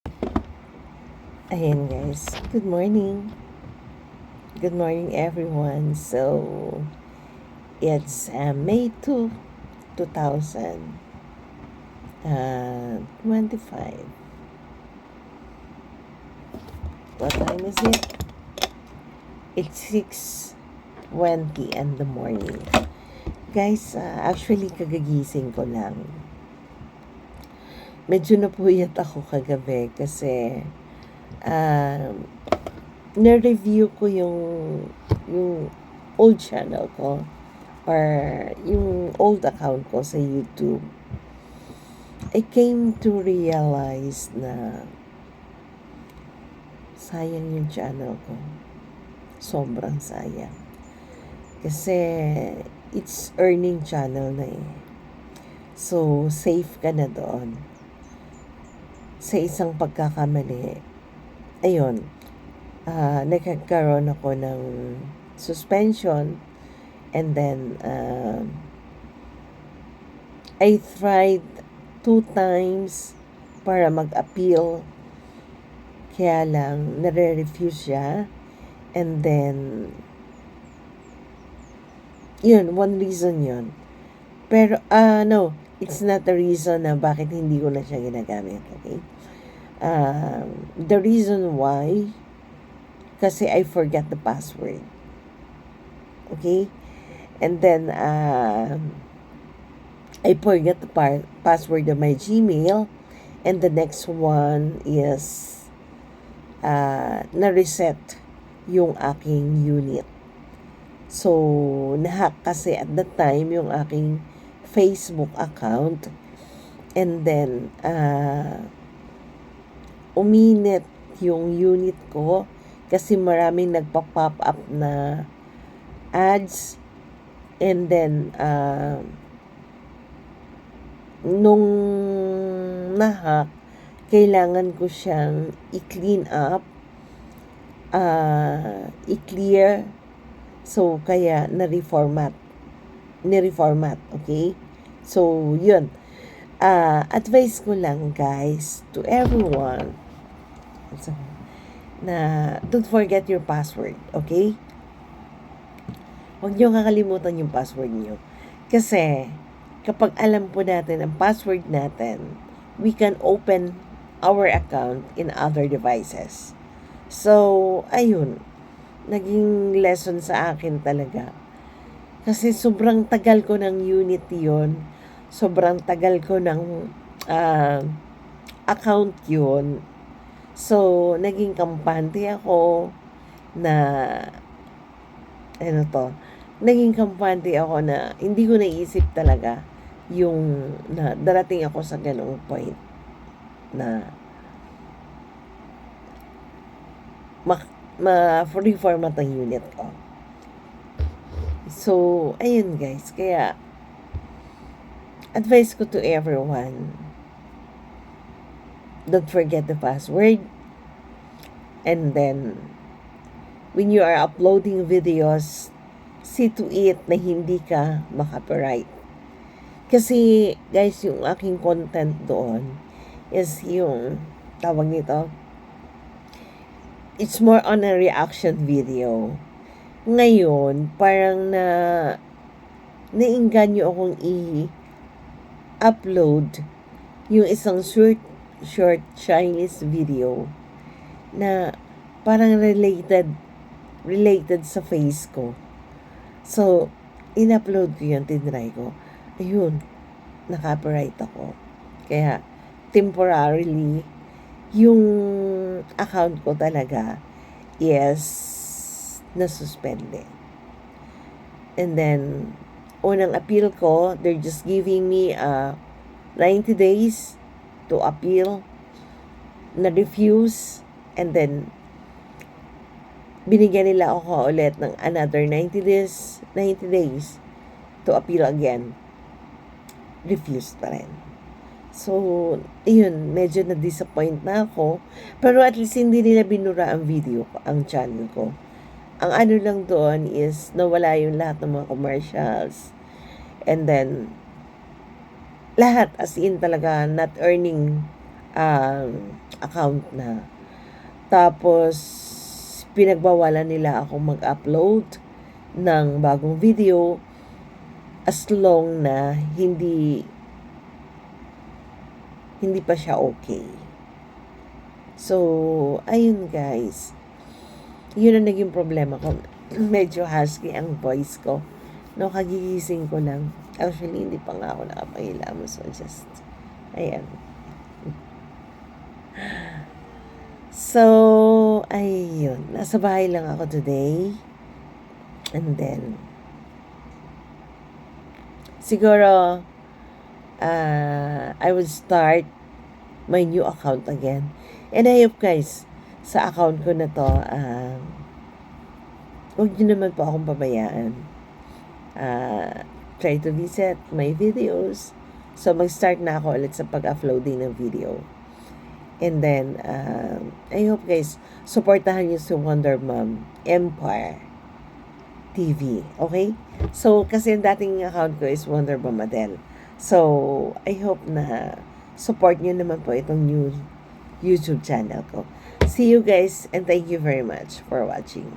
Ayan guys, good morning. Good morning everyone. So, it's May 2, 2025. What time is it? It's 6:20 in the morning. Guys, actually kagagising ko lang. Medyo napuyat ako kagabi kasi na-review ko yung old channel ko or yung old account ko sa YouTube. I came to realize na sayang yung channel ko. Sobrang sayang. Kasi it's earning channel na eh. So, safe ka na doon. Sa isang pagkakamali, ayun, nagkakaroon ako ng suspension and then I tried 2 times para mag-appeal, kaya lang nare-refuse siya. And then yun, one reason yun. Pero no, it's not the reason na bakit hindi ko na siya ginagamit. Okay, the reason why, kasi I forgot the password. Okay, and then I forgot the password of my Gmail, and the next one is na-reset yung aking unit. So, nahack kasi at that time yung aking Facebook account, and then uminit yung unit ko kasi maraming nagpa-pop up na ads, and then nung nahack, kailangan ko siyang i-clean up, i-clear. So, kaya ni-reformat. Okay? So, yun. Advice ko lang guys to everyone na don't forget your password. Okay? Huwag niyo kakalimutan yung password niyo. Kasi, kapag alam po natin ang password natin, we can open our account in other devices. So, ayun. Naging lesson sa akin talaga. Kasi sobrang tagal ko ng unit yun. Sobrang tagal ko ng account yun. So, naging kampante ako na naging kampante ako na hindi ko naisip talaga yung na darating ako sa ganung point na ma-reformat ang unit ko. So, ayun guys, kaya advice ko to everyone, don't forget the password, and then when you are uploading videos, see to it na hindi ka ma-copyright. Kasi guys, yung aking content doon is yung tawag nito, it's more on a reaction video. Ngayon, parang nainganyo akong i-upload yung isang short Chinese video na parang related sa face ko. So, in-upload ko yun, tinry ko. Ayun, na-copyright ako. Kaya, temporarily, yung account ko talaga is nasuspende. And then, unang appeal ko, they're just giving me 90 days to appeal. Na-refuse. And then, binigyan nila ako ulit ng another 90 days to appeal again. Refused pa rin. So, yun, medyo na-disappoint na ako. Pero at least hindi nila binura ang video ko, ang channel ko. Ang ano lang doon is nawala yung lahat ng mga commercials. And then, lahat as in talaga not earning account na. Tapos, pinagbawalan nila akong mag-upload ng bagong video as long na hindi pa siya okay. So, ayun guys. Yun ang naging problema ko. Medyo husky ang voice ko. No, kagigising ko lang. Actually, hindi pa nga ako nakapahilamo. So, just, ayan. So, ayun. Nasa bahay lang ako today. And then, siguro, I will start my new account again. And I hope guys, sa account ko na to, huwag nyo naman po akong pabayaan. Try to visit my videos. So, mag-start na ako ulit sa pag-uploading ng video. And then, I hope guys, supportahan nyo si Wonder Mom Empire TV. Okay? So, kasi yung dating account ko is Wonder Mom Adele. So, I hope na support nyo naman po itong new YouTube channel ko. See you guys and thank you very much for watching.